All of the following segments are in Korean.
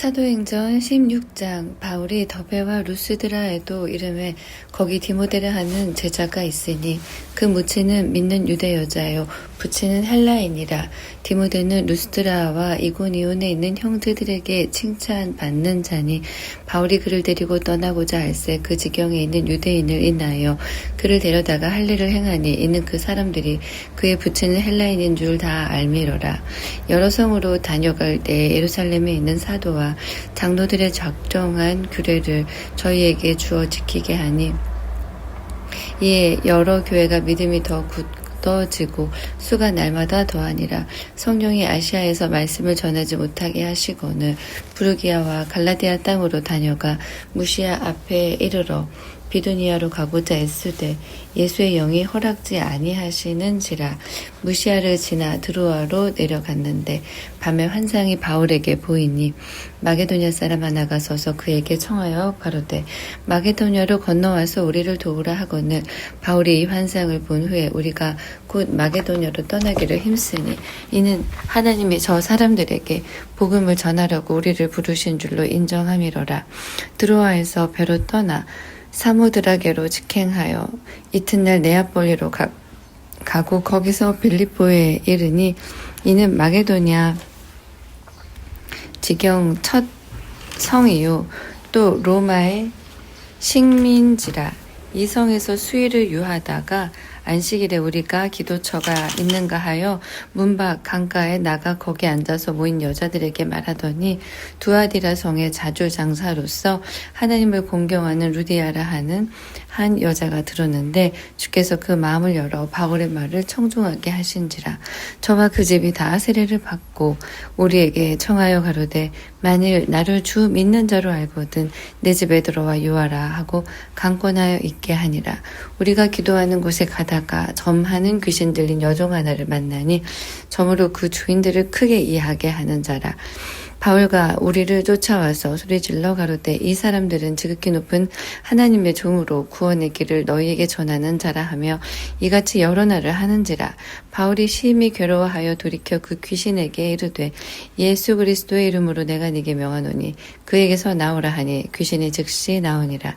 사도행전 16장 바울이 더베와 루스드라에도 이름에 거기 디모데를 하는 제자가 있으니 그 무치는 믿는 유대 여자요 부치는 헬라인이라. 디모데는 루스드라와 이고니온에 있는 형제들에게 칭찬받는 자니 바울이 그를 데리고 떠나고자 할새 그 지경에 있는 유대인을 인하여 그를 데려다가 할례를 행하니 이는 그 사람들이 그의 부치는 헬라인인 줄 다 알미러라. 여러 성으로 다녀갈 때 예루살렘에 있는 사도와 장로들의 작정한 규례를 저희에게 주어 지키게 하니 이에 여러 교회가 믿음이 더 굳어지고 수가 날마다 더하니라. 성령이 아시아에서 말씀을 전하지 못하게 하시거늘 부르기아와 갈라디아 땅으로 다녀가 무시아 앞에 이르러 비두니아로 가고자 애쓰되 예수의 영이 허락지 아니하시는지라. 무시아를 지나 드로아로 내려갔는데 밤에 환상이 바울에게 보이니 마게도냐 사람 하나가 서서 그에게 청하여 가로되 마게도냐로 건너와서 우리를 도우라 하거늘 바울이 이 환상을 본 후에 우리가 곧 마게도냐로 떠나기를 힘쓰니 이는 하나님이 저 사람들에게 복음을 전하려고 우리를 부르신 줄로 인정함이로라. 드로아에서 배로 떠나 사모드라게로 직행하여 이튿날 네아폴리로 가고 거기서 빌립보에 이르니 이는 마게도냐 지경 첫 성이요 또 로마의 식민지라. 이 성에서 수일을 유하다가 안식일에 우리가 기도처가 있는가 하여 문밖 강가에 나가 거기 앉아서 모인 여자들에게 말하더니 두아디라 성의 자주 장사로서 하나님을 공경하는 루디아라 하는 한 여자가 들었는데 주께서 그 마음을 열어 바울의 말을 청중하게 하신지라. 저와 그 집이 다 세례를 받고 우리에게 청하여 가로되 만일 나를 주 믿는 자로 알거든 내 집에 들어와 유하라 하고 강권하여 있게 하니라. 우리가 기도하는 곳에 가다가 점하는 귀신 들린 여종 하나를 만나니 점으로 그 주인들을 크게 이해하게 하는 자라. 바울과 우리를 쫓아와서 소리질러 가로되 이 사람들은 지극히 높은 하나님의 종으로 구원의 길을 너희에게 전하는 자라 하며 이같이 여러 날을 하는지라. 바울이 심히 괴로워하여 돌이켜 그 귀신에게 이르되 예수 그리스도의 이름으로 내가 네게 명하노니 그에게서 나오라 하니 귀신이 즉시 나오니라.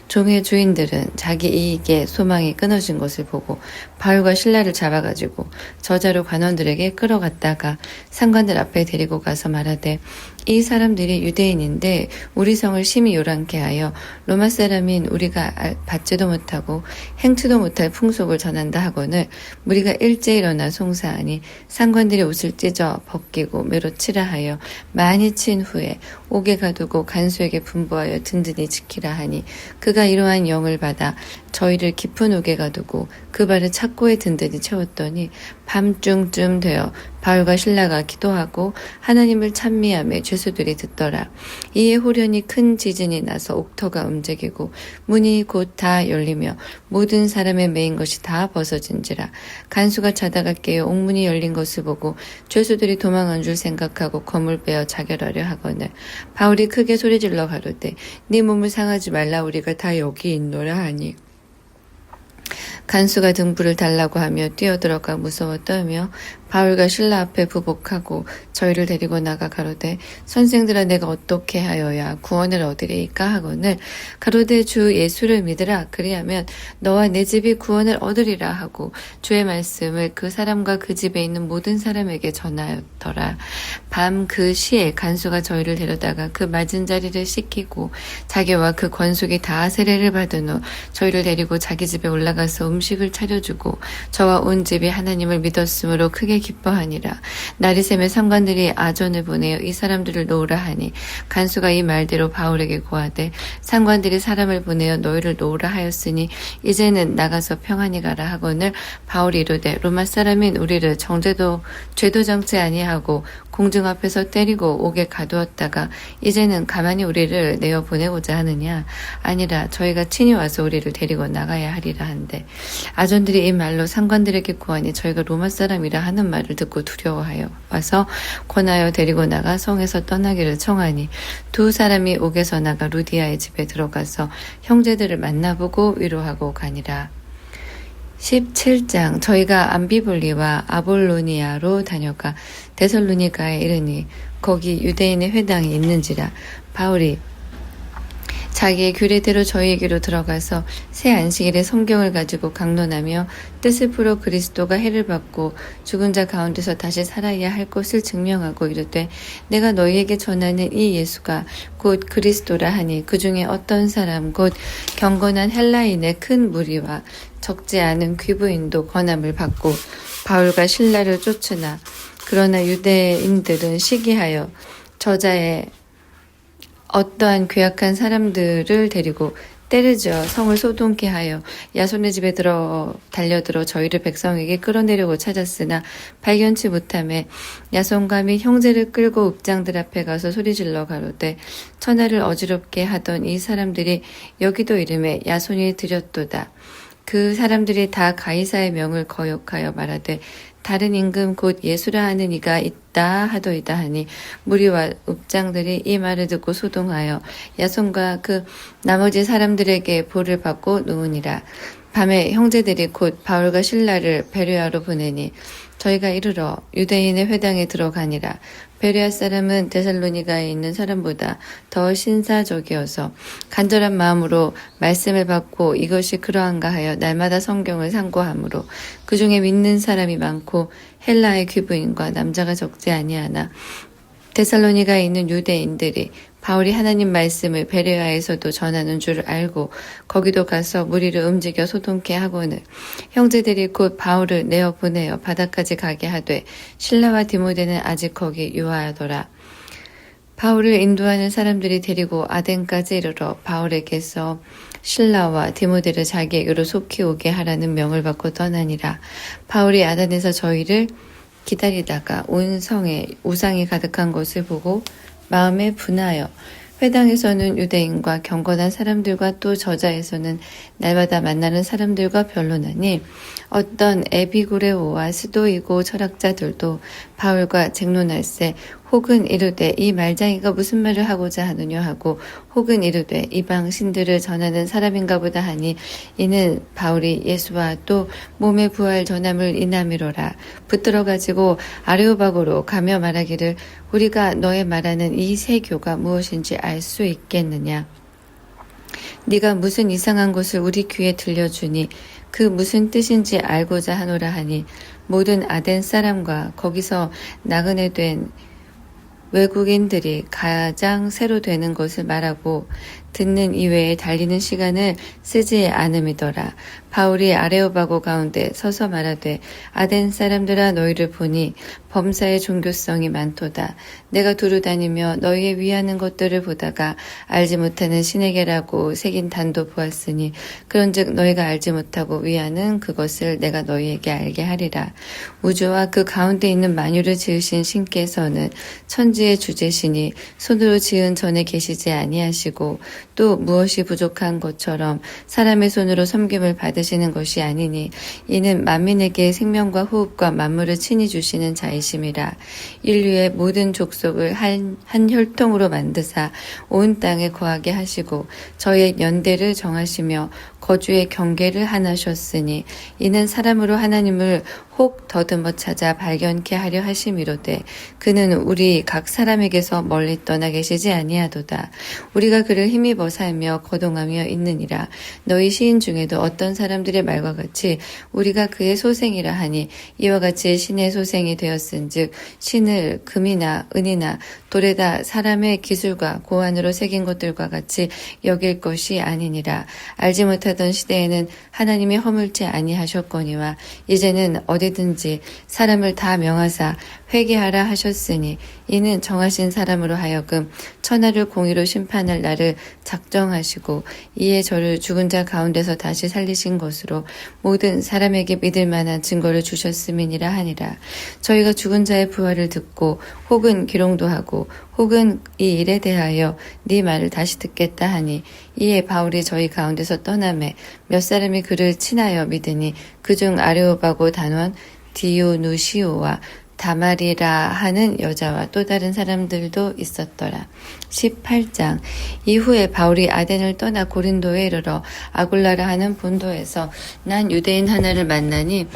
종의 주인들은 자기 이익에 소망이 끊어진 것을 보고 바울과 실라를 잡아가지고 저자로 관원들에게 끌어갔다가 상관들 앞에 데리고 가서 말하되 이 사람들이 유대인인데 우리 성을 심히 요란케 하여 로마 사람인 우리가 받지도 못하고 행치도 못할 풍속을 전한다 하거늘 우리가 일제 일어나 송사하니 상관들이 옷을 찢어 벗기고 매로 치라 하여 많이 친 후에 옥에 가두고 간수에게 분부하여 든든히 지키라 하니 그가 이러한 영을 받아 저희를 깊은 옥에 가두고 그 발을 착고에 든든히 채웠더니 밤중쯤 되어 바울과 실라가 기도하고 하나님을 찬미하며 죄수들이 듣더라. 이에 호련히 큰 지진이 나서 옥터가 움직이고 문이 곧 다 열리며 모든 사람의 매인 것이 다 벗어진지라. 간수가 자다가 깨어 옥문이 열린 것을 보고 죄수들이 도망한 줄 생각하고 검을 빼어 자결하려 하거늘 바울이 크게 소리질러 가로되 네 몸을 상하지 말라 우리가 다 여기 있노라 하니 간수가 등불을 달라고 하며 뛰어들어가 무서워 떨며 바울과 실라 앞에 부복하고 저희를 데리고 나가 가로되 선생들아 내가 어떻게 하여야 구원을 얻으리이까 하거늘 가로되 주 예수를 믿으라 그리하면 너와 내 집이 구원을 얻으리라 하고 주의 말씀을 그 사람과 그 집에 있는 모든 사람에게 전하였더라. 밤 그 시에 간수가 저희를 데려다가 그 맞은 자리를 씻기고 자기와 그 권속이 다 세례를 받은 후 저희를 데리고 자기 집에 올라가서 음식을 차려주고 저와 온 집이 하나님을 믿었으므로 크게 기뻐하니라. 날이 새매 상관들이 아전을 보내어 이 사람들을 놓으라 하니 간수가 이 말대로 바울에게 고하되 상관들이 사람을 보내어 너희를 놓으라 하였으니 이제는 나가서 평안히 가라 하거늘 바울이 이르되 로마 사람인 우리를 죄도 정치 아니하고 공중 앞에서 때리고 옥에 가두었다가 이제는 가만히 우리를 내어 보내고자 하느냐. 아니라 저희가 친히 와서 우리를 데리고 나가야 하리라 한데 아전들이 이 말로 상관들에게 구하니 저희가 로마 사람이라 하는 말을 듣고 두려워하여 와서 권하여 데리고 나가 성에서 떠나기를 청하니 두 사람이 옥에서 나가 루디아의 집에 들어가서 형제들을 만나보고 위로하고 가니라. 17장 저희가 암비볼리와 아볼로니아로 다녀가 데살로니가에 이르니 거기 유대인의 회당이 있는지라. 바울이 자기의 규례대로 저희에게로 들어가서 새 안식일에 성경을 가지고 강론하며 뜻을 풀어 그리스도가 해를 받고 죽은 자 가운데서 다시 살아야 할 것을 증명하고 이르되 내가 너희에게 전하는 이 예수가 곧 그리스도라 하니 그 중에 어떤 사람 곧 경건한 헬라인의 큰 무리와 적지 않은 귀부인도 권함을 받고 바울과 실라를 쫓으나 그러나 유대인들은 시기하여 저자의 어떠한 괴악한 사람들을 데리고 때르져 성을 소동케 하여 야손의 집에 달려들어 저희를 백성에게 끌어내려고 찾았으나 발견치 못하매 야손과 및 형제를 끌고 읍장들 앞에 가서 소리질러 가로되 천하를 어지럽게 하던 이 사람들이 여기도 이름에 야손이 들였도다. 그 사람들이 다 가이사의 명을 거역하여 말하되 다른 임금 곧 예수라 하는 이가 있다 하더이다 하니 무리와 읍장들이 이 말을 듣고 소동하여 야손과 그 나머지 사람들에게 볼을 받고 누우니라. 밤에 형제들이 곧 바울과 실라를 베레아로 보내니 저희가 이르러 유대인의 회당에 들어가니라. 베레아 사람은 데살로니가에 있는 사람보다 더 신사적이어서 간절한 마음으로 말씀을 받고 이것이 그러한가 하여 날마다 성경을 상고하므로 그 중에 믿는 사람이 많고 헬라의 귀부인과 남자가 적지 아니하나 데살로니가에 있는 유대인들이 바울이 하나님 말씀을 베레아에서도 전하는 줄 알고 거기도 가서 무리를 움직여 소동케 하고는 형제들이 곧 바울을 내어 보내어 바다까지 가게 하되 실라와 디모데는 아직 거기 유하더라. 바울을 인도하는 사람들이 데리고 아덴까지 이르러 바울에게서 실라와 디모데를 자기에게로 속히 오게 하라는 명을 받고 떠나니라. 바울이 아덴에서 저희를 기다리다가 온 성에 우상이 가득한 것을 보고 마음에 분하여 회당에서는 유대인과 경건한 사람들과 또 저자에서는 날마다 만나는 사람들과 변론하니 어떤 에비구레오와 스도이고 철학자들도 바울과 쟁론할세 혹은 이르되 이 말장이가 무슨 말을 하고자 하느냐 하고 혹은 이르되 이방 신들을 전하는 사람인가 보다 하니 이는 바울이 예수와 또 몸의 부활 전함을 인함이로라. 붙들어 가지고 아레오바고로 가며 말하기를 우리가 너의 말하는 이 새 교가 무엇인지 알 수 있겠느냐. 네가 무슨 이상한 것을 우리 귀에 들려주니 그 무슨 뜻인지 알고자 하노라 하니 모든 아덴 사람과 거기서 나그네 된 외국인들이 가장 새로 되는 것을 말하고 듣는 이외에 달리는 시간을 쓰지 않음이더라. 바울이 아레오바고 가운데 서서 말하되 아덴 사람들아 너희를 보니 범사의 종교성이 많도다. 내가 두루 다니며 너희의 위하는 것들을 보다가 알지 못하는 신에게라고 새긴 단도 보았으니 그런즉 너희가 알지 못하고 위하는 그것을 내가 너희에게 알게 하리라. 우주와 그 가운데 있는 만유를 지으신 신께서는 천지의 주제시니 손으로 지은 전에 계시지 아니하시고 또 무엇이 부족한 것처럼 사람의 손으로 섬김을 받으시는 것이 아니니 이는 만민에게 생명과 호흡과 만물을 친히 주시는 자이심이라. 인류의 모든 족속을 한 혈통으로 만드사 온 땅에 거하게 하시고 저의 연대를 정하시며 거주의 경계를 하나셨으니 이는 사람으로 하나님을 혹 더듬어 찾아 발견케 하려 하심이로되 그는 우리 각 사람에게서 멀리 떠나 계시지 아니하도다. 우리가 그를 힘입어 살며 거동하며 있느니라. 너희 시인 중에도 어떤 사람들의 말과 같이 우리가 그의 소생이라 하니 이와 같이 신의 소생이 되었은즉 신을 금이나 은이나 돌에다 사람의 기술과 고안으로 새긴 것들과 같이 여길 것이 아니니라. 알지 못하던 시대에는 하나님이 허물지 아니하셨거니와 이제는 어디든지 사람을 다 명하사 회개하라 하셨으니 이는 정하신 사람으로 하여금 천하를 공의로 심판할 날을 작정하시고 이에 저를 죽은 자 가운데서 다시 살리신 것으로 모든 사람에게 믿을 만한 증거를 주셨음이니라 하니라. 저희가 죽은 자의 부활을 듣고 혹은 기롱도 하고 혹은 이 일에 대하여 네 말을 다시 듣겠다 하니 이에 바울이 저희 가운데서 떠나매 몇 사람이 그를 친하여 믿으니 그중 아레오바고 단원 디오누시오와 다말이라 하는 여자와 또 다른 사람들도 있었더라. 18장. 이후에 바울이 아덴을 떠나 고린도에 이르러 아굴라라 하는 본도에서 난 유대인 하나를 만나니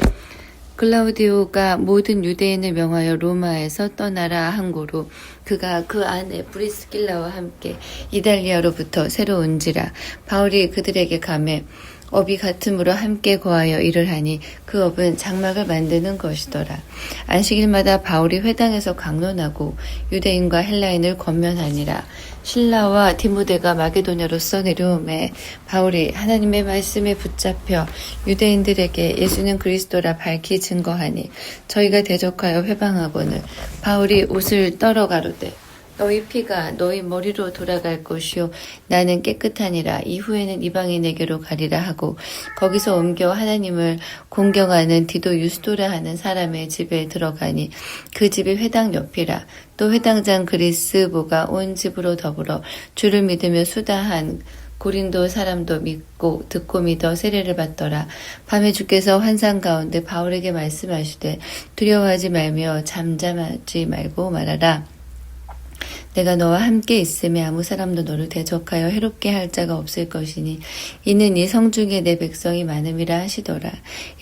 글라우디오가 모든 유대인을 명하여 로마에서 떠나라 한 고로 그가 그 안에 브리스길라와 함께 이달리아로부터 새로 온지라. 바울이 그들에게 가매 업이 같음으로 함께 거하여 일을 하니 그 업은 장막을 만드는 것이더라. 안식일마다 바울이 회당에서 강론하고 유대인과 헬라인을 권면하니라. 실라와 디모데가 마게도냐로서 내려오매 바울이 하나님의 말씀에 붙잡혀 유대인들에게 예수는 그리스도라 밝히 증거하니 저희가 대적하여 회방하거늘 바울이 옷을 떨어 가로되 너희 피가 너희 머리로 돌아갈 것이요 나는 깨끗하니라. 이후에는 이방인에게로 가리라 하고 거기서 옮겨 하나님을 공경하는 디도 유스도라 하는 사람의 집에 들어가니 그 집이 회당 옆이라. 또 회당장 그리스보가 온 집으로 더불어 주를 믿으며 수다한 고린도 사람도 믿고 듣고 믿어 세례를 받더라. 밤에 주께서 환상 가운데 바울에게 말씀하시되 두려워하지 말며 잠잠하지 말고 말하라. 내가 너와 함께 있음에 아무 사람도 너를 대적하여 해롭게 할 자가 없을 것이니 이는 이 성중에 내 백성이 많음이라 하시더라.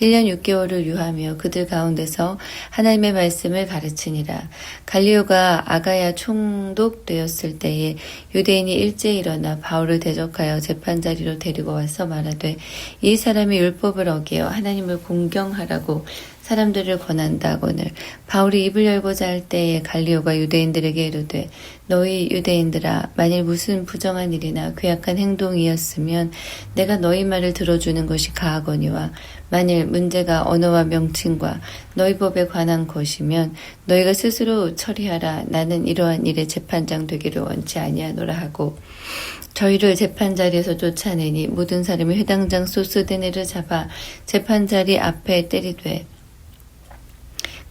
1년 6개월을 유하며 그들 가운데서 하나님의 말씀을 가르치니라. 갈리오가 아가야 총독되었을 때에 유대인이 일제히 일어나 바울을 대적하여 재판자리로 데리고 와서 말하되 이 사람이 율법을 어기어 하나님을 공경하라고 사람들을 권한다거늘 바울이 입을 열고자 할 때에 갈리오가 유대인들에게 이르되 너희 유대인들아 만일 무슨 부정한 일이나 괴악한 행동이었으면 내가 너희 말을 들어주는 것이 가하거니와 만일 문제가 언어와 명칭과 너희 법에 관한 것이면 너희가 스스로 처리하라. 나는 이러한 일에 재판장 되기를 원치 아니하노라 하고 저희를 재판자리에서 쫓아내니 모든 사람이 회당장 소스데네를 잡아 재판자리 앞에 때리되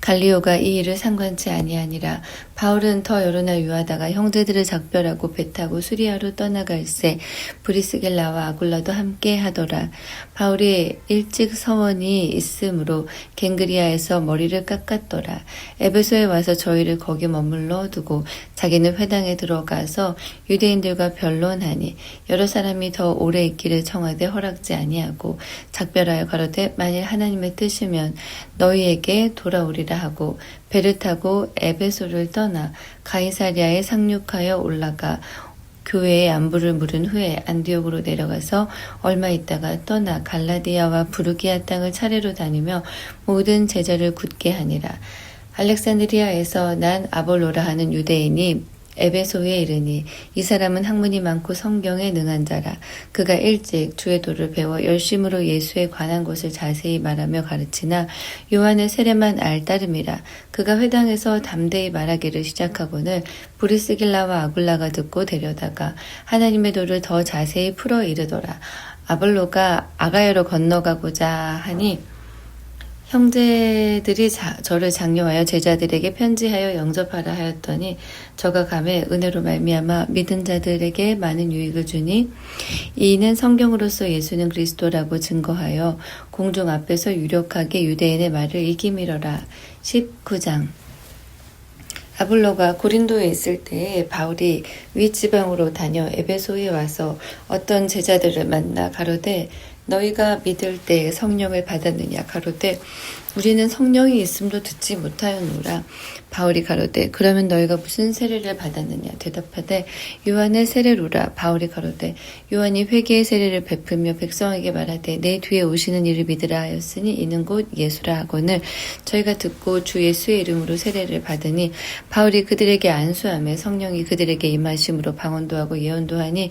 갈리오가 이 일을 상관치 아니하니라. 바울은 더 여러 날 유하다가 형제들을 작별하고 배 타고 수리아로 떠나갈새 브리스길라와 아굴라도 함께 하더라. 바울이 일찍 서원이 있으므로 갱그리아에서 머리를 깎았더라. 에베소에 와서 저희를 거기 머물러 두고 자기는 회당에 들어가서 유대인들과 변론하니 여러 사람이 더 오래 있기를 청하되 허락지 아니하고 작별하여 가로되 만일 하나님의 뜻이면 너희에게 돌아오리라 하고 배를 타고 에베소를 떠나 가이사랴에 상륙하여 올라가 교회의 안부를 물은 후에 안디옥으로 내려가서 얼마 있다가 떠나 갈라디아와 부르기아 땅을 차례로 다니며 모든 제자를 굳게 하니라. 알렉산드리아에서 난 아볼로라 하는 유대인이 에베소에 이르니 이 사람은 학문이 많고 성경에 능한 자라. 그가 일찍 주의 도를 배워 열심으로 예수에 관한 것을 자세히 말하며 가르치나 요한의 세례만 알 따름이라. 그가 회당에서 담대히 말하기를 시작하고는 브리스길라와 아굴라가 듣고 데려다가 하나님의 도를 더 자세히 풀어 이르더라. 아볼로가 아가야로 건너가고자 하니 형제들이 저를 장려하여 제자들에게 편지하여 영접하라 하였더니 저가 가매 은혜로 말미암아 믿은 자들에게 많은 유익을 주니 이는 성경으로서 예수는 그리스도라고 증거하여 공중 앞에서 유력하게 유대인의 말을 이기밀어라. 19장 아볼로가 고린도에 있을 때에 바울이 윗지방으로 다녀 에베소에 와서 어떤 제자들을 만나 가로되 너희가 믿을 때 성령을 받았느냐 가로되 우리는 성령이 있음도 듣지 못하였노라. 바울이 가로되 그러면 너희가 무슨 세례를 받았느냐 대답하되 요한의 세례로라. 바울이 가로되 요한이 회개의 세례를 베풀며 백성에게 말하되 내 뒤에 오시는 이를 믿으라 하였으니 이는 곧 예수라 하거늘 저희가 듣고 주 예수의 이름으로 세례를 받으니 바울이 그들에게 안수하며 성령이 그들에게 임하심으로 방언도 하고 예언도 하니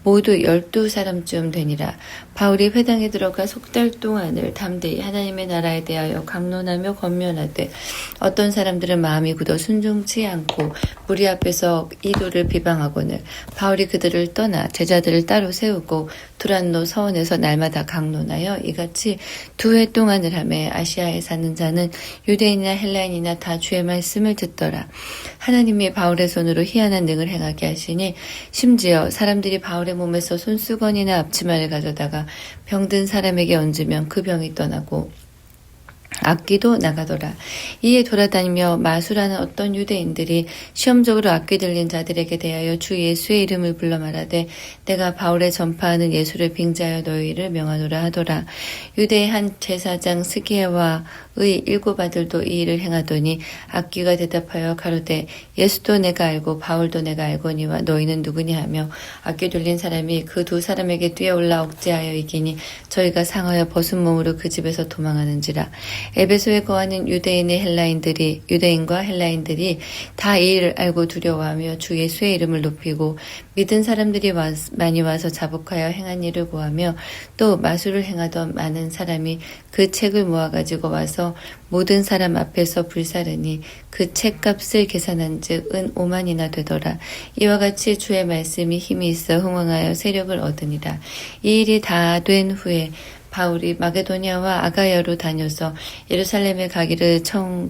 모두 12사람쯤 되니라. 바울이 회당에 들어가 석 달 동안을 담대히 하나님의 나라에 대하여 강론하며 권면하되 어떤 사람들은 마음이 굳어 순종치 않고 무리 앞에서 이도를 비방하거늘 바울이 그들을 떠나 제자들을 따로 세우고 두란노 서원에서 날마다 강론하여 이같이 2해 동안을 하며 아시아에 사는 자는 유대인이나 헬라인이나 다 주의 말씀을 듣더라. 하나님이 바울의 손으로 희한한 능을 행하게 하시니 심지어 사람들이 바울의 몸에서 손수건이나 앞치마를 가져다가 병든 사람에게 얹으면 그 병이 떠나고 악귀도 나가더라. 이에 돌아다니며 마수라는 어떤 유대인들이 시험적으로 악귀 들린 자들에게 대하여 주 예수의 이름을 불러 말하되 내가 바울의 전파하는 예수를 빙자하여 너희를 명하노라 하더라. 유대의 한 제사장 스기야와의 7 아들도 이 일을 행하더니 악귀가 대답하여 가로되 예수도 내가 알고 바울도 내가 알거니와 너희는 누구냐 하며 악귀 들린 사람이 그 2 사람에게 뛰어올라 억제하여 이기니 저희가 상하여 벗은 몸으로 그 집에서 도망하는지라. 에베소에 거하는 유대인과 헬라인들이 다 이 일을 알고 두려워하며 주 예수의 이름을 높이고 믿은 사람들이 많이 와서 자복하여 행한 일을 고하며 또 마술을 행하던 많은 사람이 그 책을 모아가지고 와서 모든 사람 앞에서 불사르니 그 책값을 계산한 즉 은 5만이나 되더라. 이와 같이 주의 말씀이 힘이 있어 흥왕하여 세력을 얻으니라. 이 일이 다 된 후에 바울이 마게도냐와 아가야로 다녀서 예루살렘에 가기를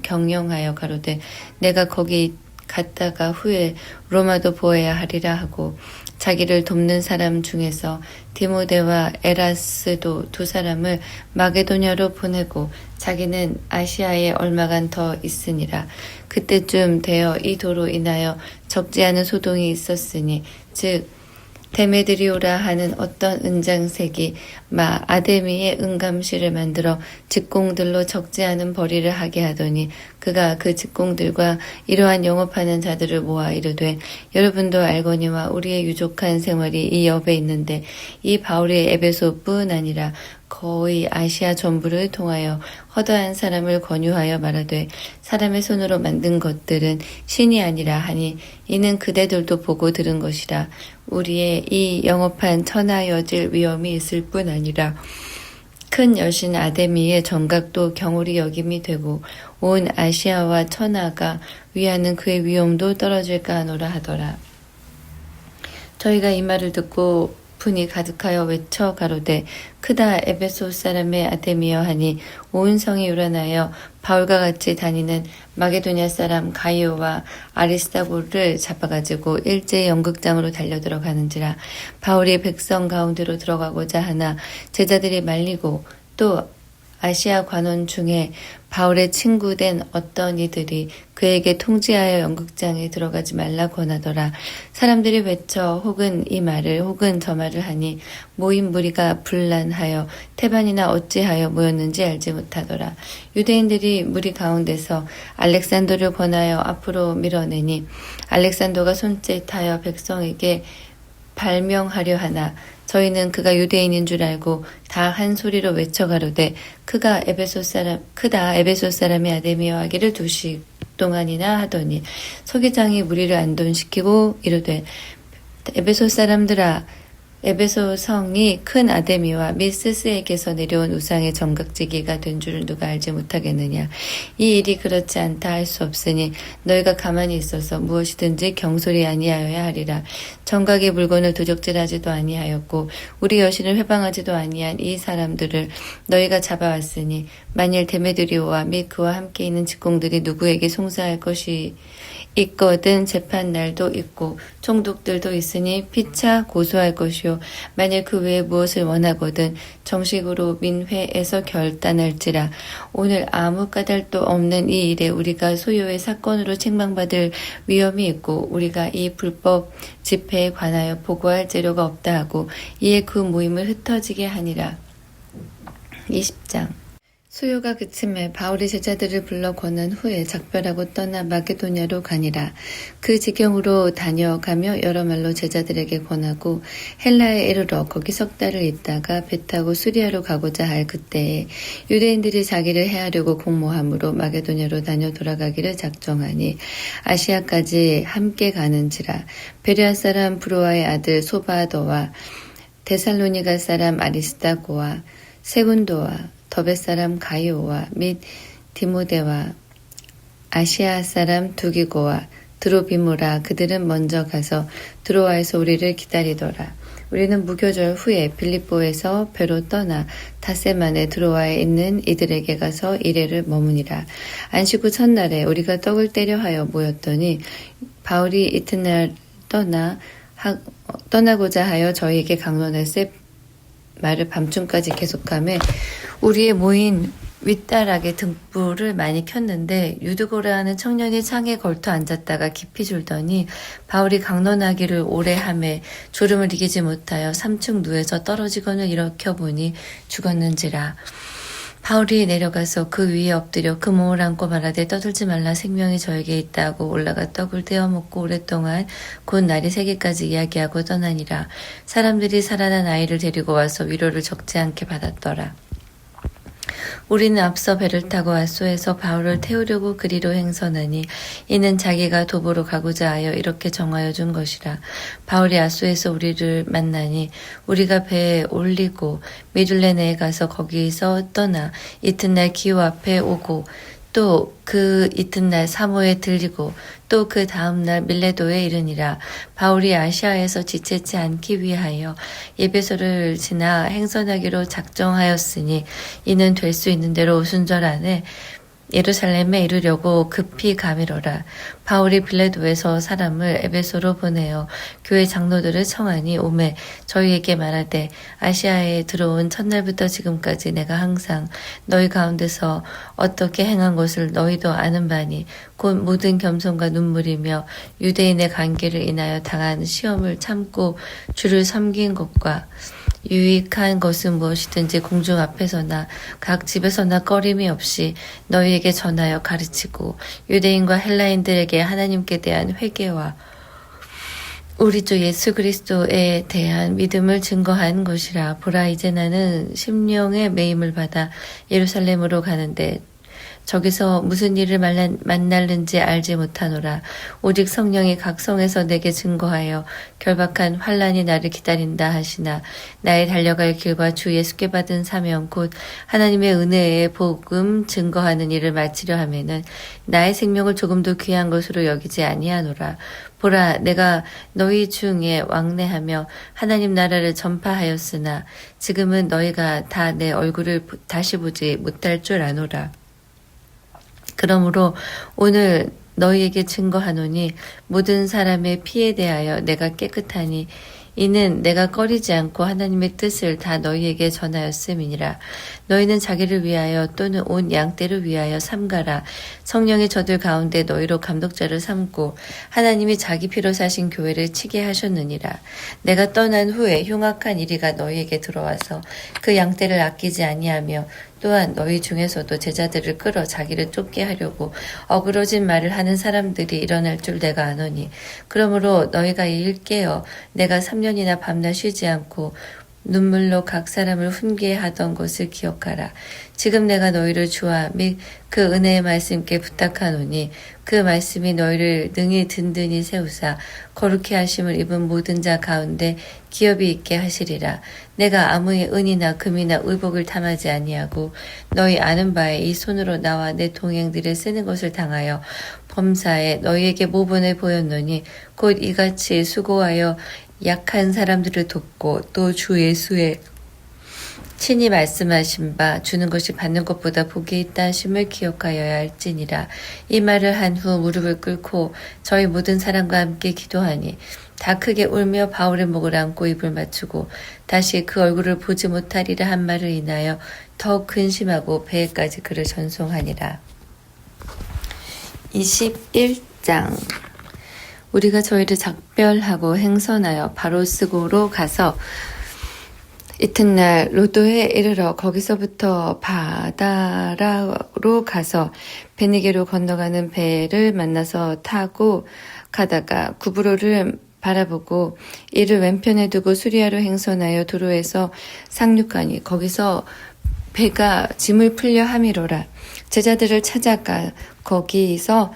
경영하여 가로되 내가 거기 갔다가 후에 로마도 보아야 하리라 하고 자기를 돕는 사람 중에서 디모데와 에라스도 2 사람을 마게도냐로 보내고 자기는 아시아에 얼마간 더 있으니라. 그때쯤 되어 이 도로 인하여 적지 않은 소동이 있었으니 즉 데메드리오라 하는 어떤 은장색이 아데미의 은감실을 만들어 직공들로 적지 않은 벌이를 하게 하더니 그가 그 직공들과 이러한 영업하는 자들을 모아 이르되 여러분도 알거니와 우리의 유족한 생활이 이 옆에 있는데 이 바울의 에베소뿐 아니라 거의 아시아 전부를 통하여 허다한 사람을 권유하여 말하되 사람의 손으로 만든 것들은 신이 아니라 하니 이는 그대들도 보고 들은 것이라. 우리의 이 영업한 천하여질 위엄이 있을 뿐 아니라 큰 여신 아데미의 정각도 경홀히 여김이 되고 온 아시아와 천하가 위하는 그의 위엄도 떨어질까 하노라 하더라. 저희가 이 말을 듣고 분이 가득하여 외쳐 가로되 크다 에베소 사람의 아데미여 하니 온 성이 요란하여 바울과 같이 다니는 마게도냐 사람 가이오와 아리스다고를 잡아가지고 일제히 연극장으로 달려들어가는지라. 바울이 백성 가운데로 들어가고자 하나 제자들이 말리고 또 아시아 관원 중에 바울의 친구된 어떤 이들이 그에게 통지하여 연극장에 들어가지 말라 권하더라. 사람들이 외쳐 혹은 이 말을 혹은 저 말을 하니 모인 무리가 분란하여 태반이나 어찌하여 모였는지 알지 못하더라. 유대인들이 무리 가운데서 알렉산더를 권하여 앞으로 밀어내니 알렉산더가 손짓하여 백성에게 발명하려 하나 저희는 그가 유대인인 줄 알고 다 한 소리로 외쳐 가로되 크다 에베소 사람의 아데미여 하기를 2시 동안이나 하더니 서기장이 무리를 안돈시키고 이르되 에베소 사람들아 에베소 성이 큰 아데미와 및 스스에게서 내려온 우상의 정각지기가 된 줄을 누가 알지 못하겠느냐. 이 일이 그렇지 않다 할 수 없으니 너희가 가만히 있어서 무엇이든지 경솔히 아니하여야 하리라. 정각의 물건을 도적질하지도 아니하였고 우리 여신을 회방하지도 아니한 이 사람들을 너희가 잡아왔으니 만일 데메드리오와 및 그와 함께 있는 직공들이 누구에게 송사할 것이 있거든 재판 날도 있고 총독들도 있으니 피차 고소할 것이요 만일 그 외에 무엇을 원하거든 정식으로 민회에서 결단할지라. 오늘 아무 까닭도 없는 이 일에 우리가 소요의 사건으로 책망받을 위험이 있고 우리가 이 불법 집회에 관하여 보고할 재료가 없다 하고 이에 그 모임을 흩어지게 하니라. 20장 수요가 그침에 바울이 제자들을 불러 권한 후에 작별하고 떠나 마게도냐로 가니라. 그 지경으로 다녀가며 여러 말로 제자들에게 권하고 헬라에 이르러 거기 3달을 있다가 배 타고 수리아로 가고자 할 그때에 유대인들이 자기를 해하려고 공모함으로 마게도냐로 다녀 돌아가기를 작정하니 아시아까지 함께 가는지라. 베레아 사람 브로아의 아들 소바더와 데살로니가 사람 아리스다고와 세군도와 더베 사람 가이오와 및 디모데와 아시아 사람 두기고와 드로비모라 그들은 먼저 가서 드로아에서 우리를 기다리더라. 우리는 무교절 후에 빌립보에서 배로 떠나 닷새 만에 드로아에 있는 이들에게 가서 이래를 머무니라. 안식 후 첫날에 우리가 떡을 떼려 하여 모였더니 바울이 이튿날 떠나고자 하여 저희에게 강론할세 말을 밤중까지 계속하며 우리의 모인 윗다락에 등불을 많이 켰는데 유드고라는 청년이 창에 걸터 앉았다가 깊이 졸더니 바울이 강론하기를 오래 하매 졸음을 이기지 못하여 3층 누에서 떨어지거늘 일으켜보니 죽었는지라. 바울이 내려가서 그 위에 엎드려 그 몸을 안고 말하되 떠들지 말라 생명이 저에게 있다고 올라가 떡을 떼어 먹고 오랫동안 곧 날이 새기까지 이야기하고 떠나니라. 사람들이 살아난 아이를 데리고 와서 위로를 적지 않게 받았더라. 우리는 앞서 배를 타고 아소에서 바울을 태우려고 그리로 행선하니 이는 자기가 도보로 가고자 하여 이렇게 정하여 준 것이라. 바울이 아소에서 우리를 만나니 우리가 배에 올리고 미둘레네에 가서 거기서 떠나 이튿날 기호 앞에 오고 또 그 이튿날 사모에 들리고 또 그 다음날 밀레도에 이르니라. 바울이 아시아에서 지체치 않기 위하여 에베소를 지나 행선하기로 작정하였으니 이는 될 수 있는 대로 오순절 안에 예루살렘에 이르려고 급히 가미로라. 바울이 빌레도에서 사람을 에베소로 보내어 교회 장로들을 청하니 오매 저희에게 말하되 아시아에 들어온 첫날부터 지금까지 내가 항상 너희 가운데서 어떻게 행한 것을 너희도 아는 바니 곧 모든 겸손과 눈물이며 유대인의 관계를 인하여 당한 시험을 참고 주를 섬긴 것과 유익한 것은 무엇이든지 공중 앞에서나 각 집에서나 꺼림이 없이 너희에게 전하여 가르치고 유대인과 헬라인들에게 하나님께 대한 회개와 우리 주 예수 그리스도에 대한 믿음을 증거한 것이라. 보라 이제 나는 심령의 매임을 받아 예루살렘으로 가는데 저기서 무슨 일을 만날는지 알지 못하노라. 오직 성령이 각 성에서 내게 증거하여 결박한 환란이 나를 기다린다 하시나 나의 달려갈 길과 주 예수께 받은 사명 곧 하나님의 은혜의 복음 증거하는 일을 마치려 하면은 나의 생명을 조금도 귀한 것으로 여기지 아니하노라. 보라 내가 너희 중에 왕래하며 하나님 나라를 전파하였으나 지금은 너희가 다 내 얼굴을 다시 보지 못할 줄 아노라. 그러므로 오늘 너희에게 증거하노니 모든 사람의 피에 대하여 내가 깨끗하니 이는 내가 꺼리지 않고 하나님의 뜻을 다 너희에게 전하였음이니라. 너희는 자기를 위하여 또는 온 양떼를 위하여 삼가라. 성령이 저들 가운데 너희로 감독자를 삼고 하나님이 자기 피로 사신 교회를 치게 하셨느니라. 내가 떠난 후에 흉악한 이리가 너희에게 들어와서 그 양떼를 아끼지 아니하며 또한 너희 중에서도 제자들을 끌어 자기를 쫓게 하려고 어그러진 말을 하는 사람들이 일어날 줄 내가 아노니 그러므로 너희가 이 일 깨어 내가 3년이나 밤낮 쉬지 않고 눈물로 각 사람을 훈계하던 것을 기억하라. 지금 내가 너희를 주와 및 그 은혜의 말씀께 부탁하노니 그 말씀이 너희를 능히 든든히 세우사 거룩히 하심을 입은 모든 자 가운데 기업이 있게 하시리라. 내가 아무의 은이나 금이나 의복을 탐하지 아니하고 너희 아는 바에 이 손으로 나와 내 동행들을 쓰는 것을 당하여 범사에 너희에게 모본을 보였노니 곧 이같이 수고하여 약한 사람들을 돕고 또 주 예수의 친히 말씀하신 바 주는 것이 받는 것보다 복이 있다 하심을 기억하여야 할지니라. 이 말을 한 후 무릎을 꿇고 저희 모든 사람과 함께 기도하니 다 크게 울며 바울의 목을 안고 입을 맞추고 다시 그 얼굴을 보지 못하리라 한 말을 인하여 더 근심하고 배에까지 그를 전송하니라. 21장 우리가 저희를 작별하고 행선하여 바로스고로 가서 이튿날 로도에 이르러 거기서부터 바다라로 가서 베니게로 건너가는 배를 만나서 타고 가다가 구브로를 바라보고 이를 왼편에 두고 수리아로 행선하여 도로에서 상륙하니 거기서 배가 짐을 풀려 함이로라. 제자들을 찾아가 거기서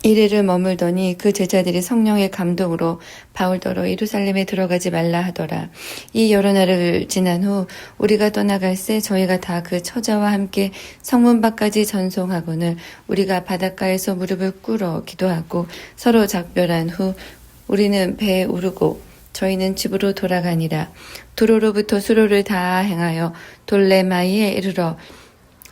이래를 머물더니 그 제자들이 성령의 감동으로 바울더러 예루살렘에 들어가지 말라 하더라. 이 여러 날을 지난 후 우리가 떠나갈새 저희가 다 그 처자와 함께 성문 밖까지 전송하고는 우리가 바닷가에서 무릎을 꿇어 기도하고 서로 작별한 후 우리는 배에 오르고 저희는 집으로 돌아가니라. 두로로부터 수로를 다 행하여 돌레마이에 이르러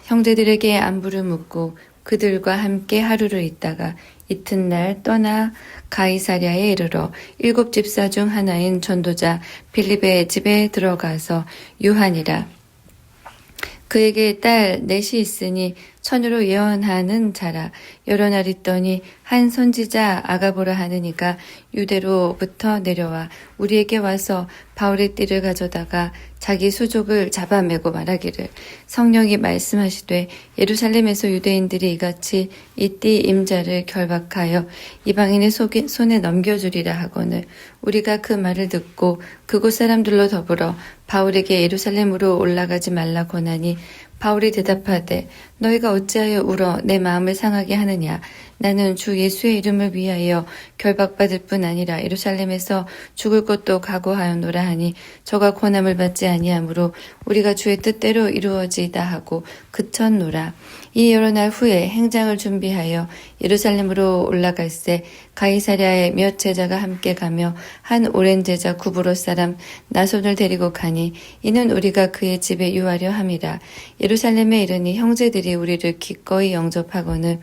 형제들에게 안부를 묻고 그들과 함께 하루를 있다가 이튿날 떠나 가이사랴에 이르러 7 집사 중 하나인 전도자 빌립의 집에 들어가서 유한이라 그에게 딸 넷이 있으니 천으로 예언하는 자라. 여러 날 있더니 한 선지자 아가보라 하는 이가 유대로부터 내려와 우리에게 와서 바울의 띠를 가져다가 자기 수족을 잡아매고 말하기를 성령이 말씀하시되 예루살렘에서 유대인들이 이같이 이 띠 임자를 결박하여 이방인의 손에 넘겨주리라 하거늘 우리가 그 말을 듣고 그곳 사람들로 더불어 바울에게 예루살렘으로 올라가지 말라 권하니 바울이 대답하되 너희가 어찌하여 울어 내 마음을 상하게 하느냐 나는 주 예수의 이름을 위하여 결박받을 뿐 아니라 예루살렘에서 죽을 것도 각오하였노라 하니 저가 권함을 받지 아니하므로 우리가 주의 뜻대로 이루어지이다 하고 그쳤노라. 이 여러 날 후에 행장을 준비하여 예루살렘으로 올라갈새 가이사랴에 몇 제자가 함께 가며 한 오랜 제자 구브로 사람 나손을 데리고 가니 이는 우리가 그의 집에 유하려 함이라. 예루살렘에 이르니 형제들이 우리를 기꺼이 영접하거늘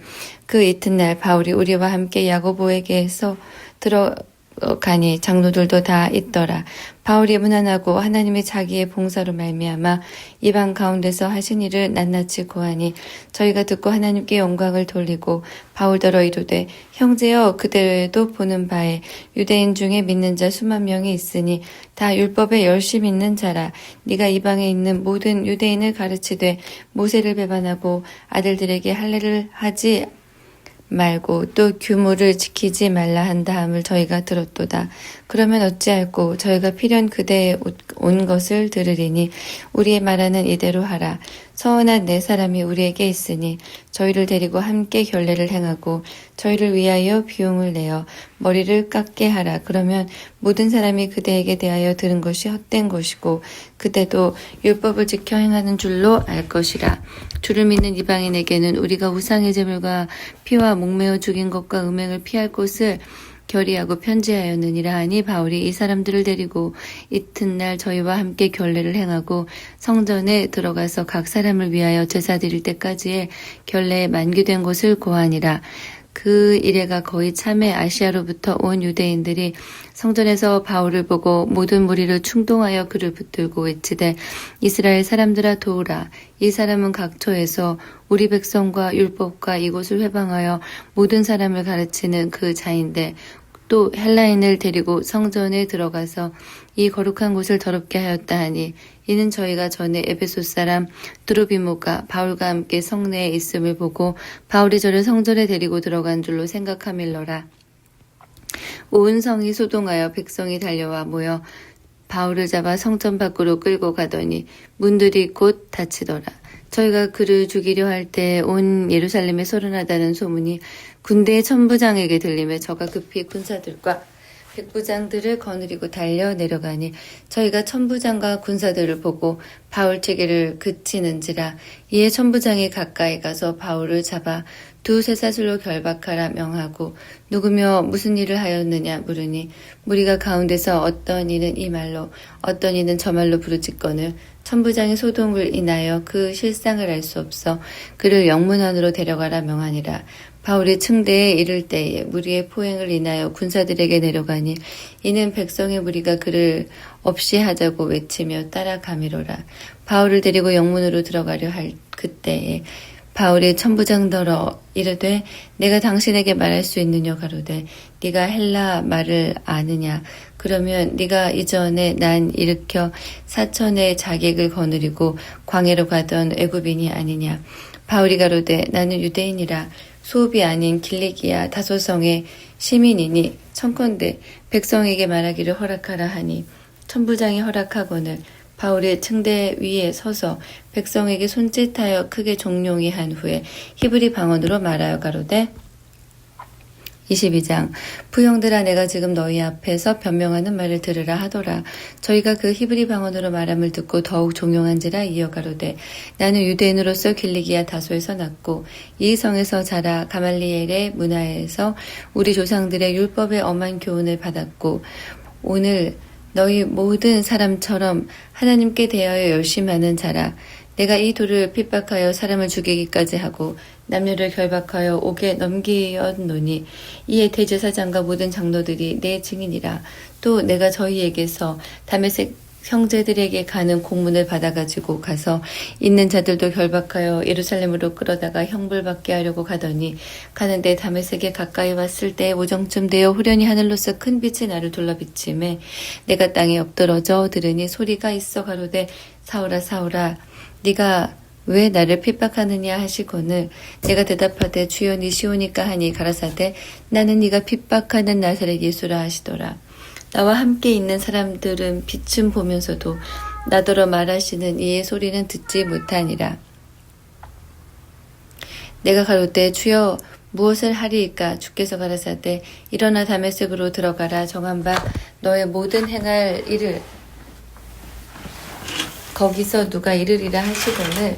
그 이튿날 바울이 우리와 함께 야고보에게서 들어가니 장로들도 다 있더라. 바울이 무난하고 하나님의 자기의 봉사로 말미암아 이방 가운데서 하신 일을 낱낱이 고하니 저희가 듣고 하나님께 영광을 돌리고 바울더러 이르되 형제여 그대도 보는 바에 유대인 중에 믿는 자 수만 명이 있으니 다 율법에 열심 있는 자라. 네가 이방에 있는 모든 유대인을 가르치되 모세를 배반하고 아들들에게 할례를 하지 말고 또 규모를 지키지 말라 한다함을 저희가 들었도다. 그러면 어찌할꼬 저희가 필연 그대에 온 것을 들으리니 우리의 말하는 이대로 하라. 서원한 네 사람이 우리에게 있으니 저희를 데리고 함께 결례를 행하고 저희를 위하여 비용을 내어 머리를 깎게 하라. 그러면 모든 사람이 그대에게 대하여 들은 것이 헛된 것이고 그대도 율법을 지켜 행하는 줄로 알 것이라. 주를 믿는 이방인에게는 우리가 우상의 제물과 피와 목매어 죽인 것과 음행을 피할 것을 결의하고 편지하였느니라 하니 바울이 이 사람들을 데리고 이튿날 저희와 함께 결례를 행하고 성전에 들어가서 각 사람을 위하여 제사 드릴 때까지의 결례에 만기된 것을 고하니라. 그 이래가 거의 참에 아시아로부터 온 유대인들이 성전에서 바울을 보고 모든 무리를 충동하여 그를 붙들고 외치되 이스라엘 사람들아 도우라. 이 사람은 각처에서 우리 백성과 율법과 이곳을 회방하여 모든 사람을 가르치는 그 자인데 또 헬라인을 데리고 성전에 들어가서 이 거룩한 곳을 더럽게 하였다 하니 이는 저희가 전에 에베소 사람 드로비모가 바울과 함께 성내에 있음을 보고 바울이 저를 성전에 데리고 들어간 줄로 생각함일러라. 온 성이 소동하여 백성이 달려와 모여 바울을 잡아 성전 밖으로 끌고 가더니 문들이 곧 닫히더라. 저희가 그를 죽이려 할 때 온 예루살렘에 소란하다는 소문이 군대의 천부장에게 들리며 저가 급히 군사들과 백부장들을 거느리고 달려 내려가니 저희가 천부장과 군사들을 보고 바울 체계를 그치는지라. 이에 천부장이 가까이 가서 바울을 잡아 두세 사슬로 결박하라 명하고 누구며 무슨 일을 하였느냐 물으니 무리가 가운데서 어떤 이는 이 말로 어떤 이는 저 말로 부르짖거늘 천부장의 소동을 인하여 그 실상을 알 수 없어 그를 영문안으로 데려가라 명하니라. 바울이 층대에 이를 때에 무리의 포행을 인하여 군사들에게 내려가니 이는 백성의 무리가 그를 없이 하자고 외치며 따라가미로라. 바울을 데리고 영문으로 들어가려 할 그때에 바울이 천부장더러 이르되 내가 당신에게 말할 수 있느냐 가로되 네가 헬라 말을 아느냐. 그러면 네가 이전에 난 일으켜 사천의 자객을 거느리고 광해로 가던 애굽인이 아니냐. 바울이 가로되 나는 유대인이라 수업이 아닌 길리기아 다소성의 시민이니 청컨대 백성에게 말하기를 허락하라 하니 천부장이 허락하거늘 바울이 층대 위에 서서 백성에게 손짓하여 크게 종용이 한 후에 히브리 방언으로 말하여 가로되 22장 부형들아 내가 지금 너희 앞에서 변명하는 말을 들으라 하더라. 저희가 그 히브리 방언으로 말함을 듣고 더욱 종용한지라 이어 가로되 나는 유대인으로서 길리기아 다소에서 났고 이 성에서 자라 가말리엘의 문화에서 우리 조상들의 율법의 엄한 교훈을 받았고 오늘 너희 모든 사람처럼 하나님께 대하여 열심하는 자라. 내가 이 돌을 핍박하여 사람을 죽이기까지 하고 남녀를 결박하여 옥에 넘기었노니 이에 대제사장과 모든 장로들이 내 증인이라. 또 내가 저희에게서 다메섹 형제들에게 가는 공문을 받아가지고 가서 있는 자들도 결박하여 예루살렘으로 끌어다가 형벌받게 하려고 가더니 가는데 다메섹에 가까이 왔을 때 오정쯤 되어 후련히 하늘로서 큰 빛이 나를 둘러비치매 내가 땅에 엎드러져 들으니 소리가 있어 가로되 사울아 사울아 네가 왜 나를 핍박하느냐 하시거늘 내가 대답하되 주여 니시오니까 하니 가라사대 나는 네가 핍박하는 나사렛 예수라 하시더라. 나와 함께 있는 사람들은 빛은 보면서도 나더러 말하시는 이의 소리는 듣지 못하니라. 내가 가로되 주여 무엇을 하리이까 주께서 가라사대 일어나 다메섹으로 들어가라 정한 바 너의 모든 행할 일을 거기서 누가 이르리라 하시거늘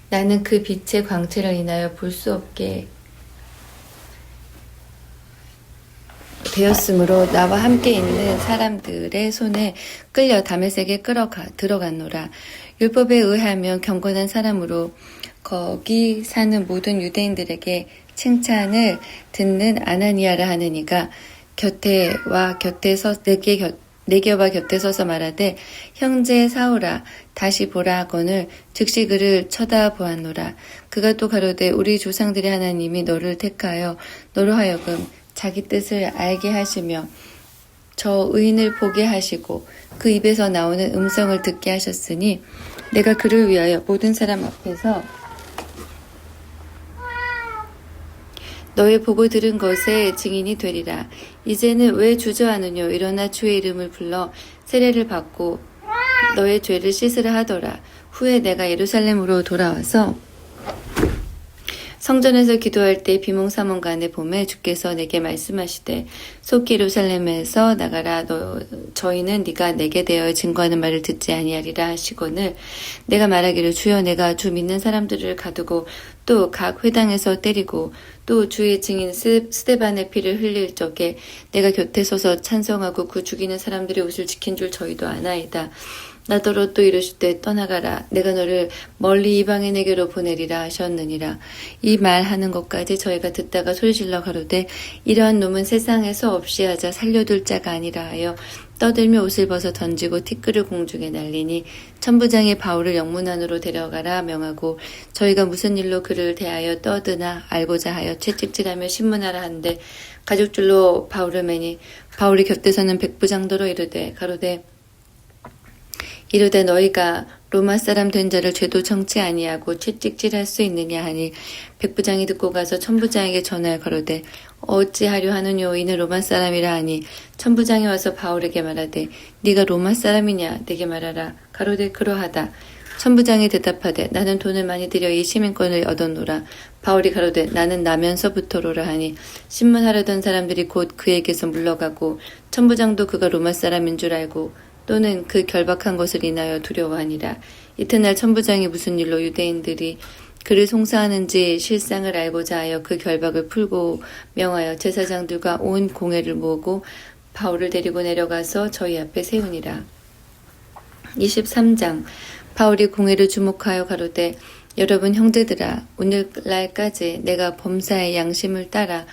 나는 그 빛의 광채를 인하여 볼 수 없게 되었으므로 나와 함께 있는 사람들의 손에 끌려 다메섹에 들어갔노라. 율법에 의하면 경건한 사람으로 거기 사는 모든 유대인들에게 칭찬을 듣는 아나니아라 하느니가 내게와 곁에 서서 말하되 형제 사울아 다시 보라 하거늘 즉시 그를 쳐다보았노라. 그가 또 가로되 우리 조상들의 하나님이 너를 택하여 너로 하여금 자기 뜻을 알게 하시며 저 의인을 보게 하시고 그 입에서 나오는 음성을 듣게 하셨으니 내가 그를 위하여 모든 사람 앞에서 너의 보고 들은 것에 증인이 되리라. 이제는 왜 주저하느뇨 일어나 주의 이름을 불러 세례를 받고 너의 죄를 씻으라 하더라. 후에 내가 예루살렘으로 돌아와서 성전에서 기도할 때 비몽사몽간에 봄에 주께서 내게 말씀하시되 속히 예루살렘에서 나가라. 저희는 네가 내게 대하여 증거하는 말을 듣지 아니하리라 하시거늘 내가 말하기를 주여 내가 주 믿는 사람들을 가두고 또 각 회당에서 때리고 또 주의 증인 스데반의 피를 흘릴 적에 내가 곁에 서서 찬성하고 그 죽이는 사람들의 옷을 지킨 줄 저희도 아나이다. 나더러 또 이르시되 떠나가라. 내가 너를 멀리 이방인에게로 보내리라 하셨느니라. 이 말하는 것까지 저희가 듣다가 소리질러 가로되 이러한 놈은 세상에서 없이 하자 살려둘 자가 아니라 하여 떠들며 옷을 벗어 던지고 티끌을 공중에 날리니 천부장이 바울을 영문 안으로 데려가라 명하고 저희가 무슨 일로 그를 대하여 떠드나 알고자 하여 채찍질하며 신문하라 하는데 가죽줄로 바울을 매니 바울이 곁에서는 백부장더러 이르되 너희가 로마 사람 된 자를 죄도 청치 아니하고 채찍질할 수 있느냐 하니 백부장이 듣고 가서 천부장에게 전하여 가로되 어찌하려 하느뇨 이는 로마 사람이라 하니 천부장이 와서 바울에게 말하되 네가 로마 사람이냐 내게 말하라. 가로되 그러하다. 천부장이 대답하되 나는 돈을 많이 들여 이 시민권을 얻었노라. 바울이 가로되 나는 나면서부터로라 하니 신문하려던 사람들이 곧 그에게서 물러가고 천부장도 그가 로마 사람인 줄 알고 또는 그 결박한 것을 인하여 두려워하니라. 이튿날 천부장이 무슨 일로 유대인들이 그를 송사하는지 실상을 알고자 하여 그 결박을 풀고 명하여 제사장들과 온 공회를 모으고 바울을 데리고 내려가서 저희 앞에 세우니라. 23장 바울이 공회를 주목하여 가로되 여러분 형제들아 오늘날까지 내가 범사의 양심을 따라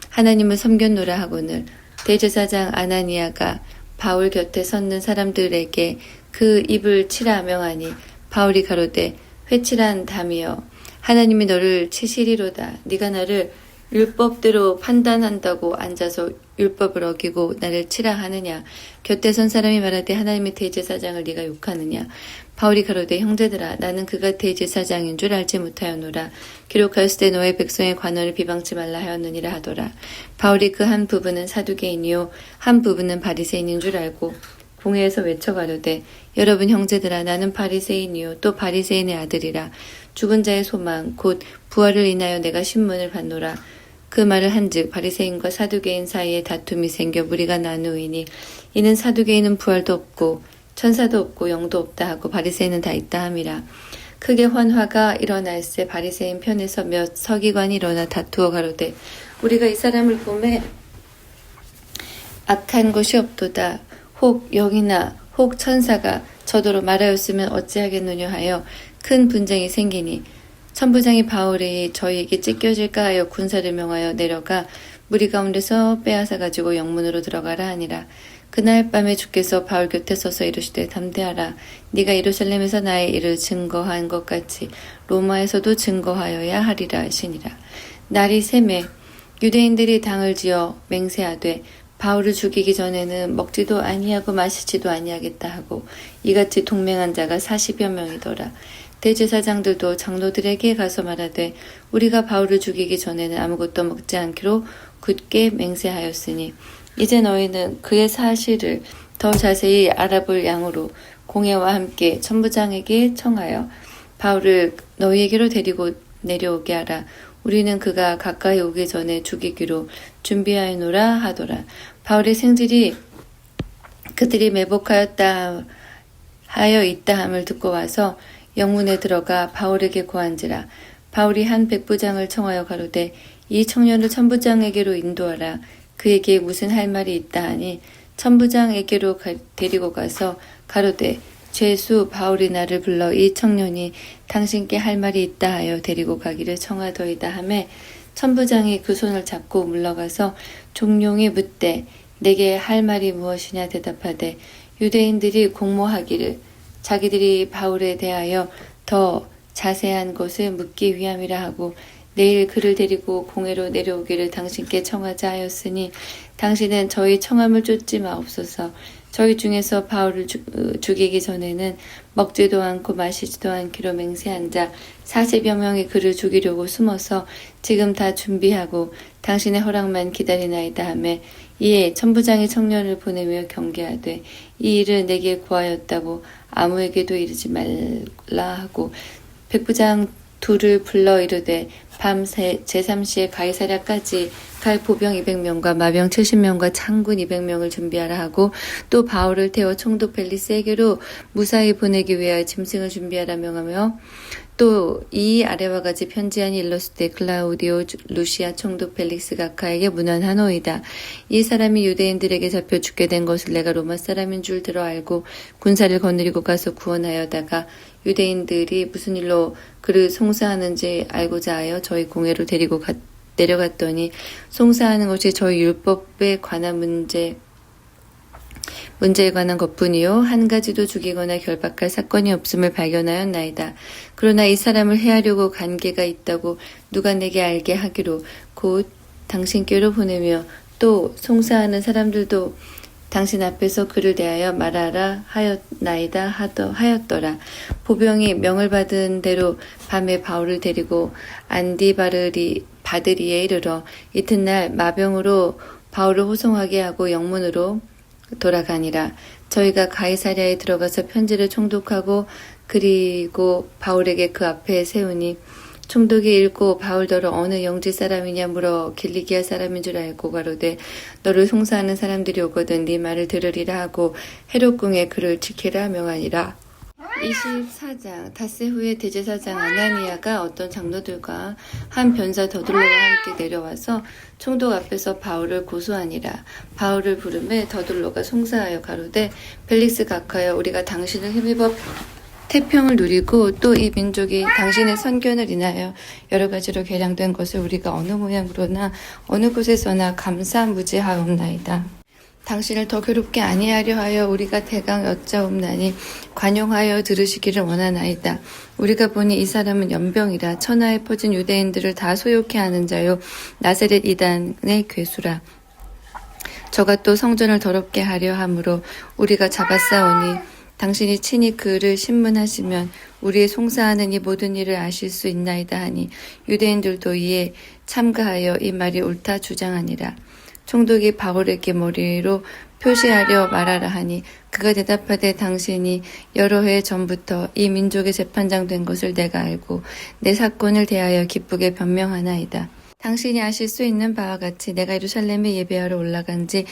하나님을 섬겼노라 하거늘 대제사장 아나니아가 바울 곁에 섰는 사람들에게 그 입을 치라 명하니 바울이 가로되 회칠한 담이여 하나님이 너를 치시리로다. 네가 나를 율법대로 판단한다고 앉아서 율법을 어기고 나를 치라 하느냐. 곁에 선 사람이 말하되 하나님의 대제사장을 네가 욕하느냐. 바울이 가로되 형제들아 나는 그가 대제사장인 줄 알지 못하였노라. 기록하였을 때 너의 백성의 관원을 비방치 말라 하였느니라 하더라. 바울이 그 한 부분은 사두개인이요 한 부분은 바리새인인 줄 알고 공회에서 외쳐가로되 여러분 형제들아 나는 바리새인이요 또 바리새인의 아들이라. 죽은 자의 소망 곧 부활을 인하여 내가 신문을 받노라. 그 말을 한즉 바리새인과 사두개인 사이에 다툼이 생겨 무리가 나누이니 이는 사두개인은 부활도 없고 천사도 없고 영도 없다 하고 바리새인은 다 있다 함이라. 크게 환화가 일어날새 바리새인 편에서 몇 서기관이 일어나 다투어 가로되 우리가 이 사람을 보매 악한 것이 없도다. 혹 영이나 혹 천사가 저더러 말하였으면 어찌하겠느냐 하여 큰 분쟁이 생기니 천부장이 바울이 저희에게 찢겨질까 하여 군사를 명하여 내려가 무리 가운데서 빼앗아 가지고 영문으로 들어가라 하니라. 그날 밤에 주께서 바울 곁에 서서 이르시되 담대하라. 네가 예루살렘에서 나의 일을 증거한 것 같이 로마에서도 증거하여야 하리라 하시니라. 날이 새매 유대인들이 당을 지어 맹세하되 바울을 죽이기 전에는 먹지도 아니하고 마시지도 아니하겠다 하고 이같이 동맹한 자가 40여 명이더라. 대제사장들도 장로들에게 가서 말하되 우리가 바울을 죽이기 전에는 아무것도 먹지 않기로 굳게 맹세하였으니 이제 너희는 그의 사실을 더 자세히 알아볼 양으로 공회와 함께 천부장에게 청하여 바울을 너희에게로 데리고 내려오게 하라. 우리는 그가 가까이 오기 전에 죽이기로 준비하여노라 하더라. 바울의 생질이 그들이 매복하였다 하여 있다함을 듣고 와서 영문에 들어가 바울에게 고한지라. 바울이 한 백부장을 청하여 가로되 이 청년을 천부장에게로 인도하라. 그에게 무슨 할 말이 있다 하니 천부장에게로 데리고 가서 가로되 죄수 바울이 나를 불러 이 청년이 당신께 할 말이 있다 하여 데리고 가기를 청하더이다 하매 천부장이 그 손을 잡고 물러가서 종용이 묻되 내게 할 말이 무엇이냐 대답하되 유대인들이 공모하기를 자기들이 바울에 대하여 더 자세한 것을 묻기 위함이라 하고 내일 그를 데리고 공회로 내려오기를 당신께 청하자 하였으니 당신은 저희 청함을 쫓지 마옵소서. 저희 중에서 바울을 죽이기 전에는 먹지도 않고 마시지도 않기로 맹세한 자 40여 명이 그를 죽이려고 숨어서 지금 다 준비하고 당신의 허락만 기다리나이다 하매 이에 천부장이 청년을 보내며 경계하되 이 일을 내게 구하였다고 아무에게도 이르지 말라 하고 백부장 둘을 불러 이르되 밤새 제3시에 가이사랴까지 갈 보병 200명과 마병 70명과 창군 200명을 준비하라 하고 또 바울을 태워 총독 벨리스에게로 무사히 보내기 위하여 짐승을 준비하라 명하며 또 이 아래와 같이 편지하니 일러스되 클라우디오 루시아 총독 벨릭스 각하에게 문안하노이다. 이 사람이 유대인들에게 잡혀 죽게 된 것을 내가 로마 사람인 줄 들어 알고 군사를 거느리고 가서 구원하여다가 유대인들이 무슨 일로 그를 송사하는지 알고자 하여 저희 공회로 데리고 내려갔더니 송사하는 것이 저희 율법에 관한 문제에 관한 것뿐이요 한 가지도 죽이거나 결박할 사건이 없음을 발견하였나이다. 그러나 이 사람을 해하려고 관계가 있다고 누가 내게 알게 하기로 곧 당신께로 보내며 또 송사하는 사람들도 당신 앞에서 그를 대하여 말하라 하였나이다 하였더라. 보병이 명을 받은 대로 밤에 바울을 데리고 바드리에 이르러 이튿날 마병으로 바울을 호송하게 하고 영문으로 돌아가니라. 저희가 가이사랴에 들어가서 편지를 총독하고 그리고 바울에게 그 앞에 세우니 총독이 읽고 바울더러 어느 영지 사람이냐 물어 길리기아 사람인 줄 알고 가로되 너를 송사하는 사람들이 오거든 네 말을 들으리라 하고 헤롯궁에 그를 지키라 명하니라. 24장 닷새 후에 대제사장 아나니아가 어떤 장로들과 한 변사 더둘로와 함께 내려와서 총독 앞에서 바울을 고소하니라. 바울을 부르매 더둘로가 송사하여 가로되 벨릭스 각하여 우리가 당신을 힘입어 태평을 누리고 또 이 민족이 당신의 선견을 인하여 여러 가지로 개량된 것을 우리가 어느 모양으로나 어느 곳에서나 감사무지하옵나이다. 당신을 더 괴롭게 아니하려 하여 우리가 대강 여짜옵나니 관용하여 들으시기를 원하나이다. 우리가 보니 이 사람은 연병이라 천하에 퍼진 유대인들을 다 소욕해 하는 자요 나사렛 이단의 괴수라. 저가 또 성전을 더럽게 하려 함으로 우리가 잡았사오니 당신이 친히 그를 신문하시면 우리의 송사하는 이 모든 일을 아실 수 있나이다 하니 유대인들도 이에 참가하여 이 말이 옳다 주장하니라. 총독이 바울에게 머리로 표시하려 말하라 하니 그가 대답하되 당신이 여러 해 전부터 이 민족의 재판장 된 것을 내가 알고 내 사건을 대하여 기쁘게 변명하나이다. 당신이 아실 수 있는 바와 같이 내가 예루살렘에 예배하러 올라간 지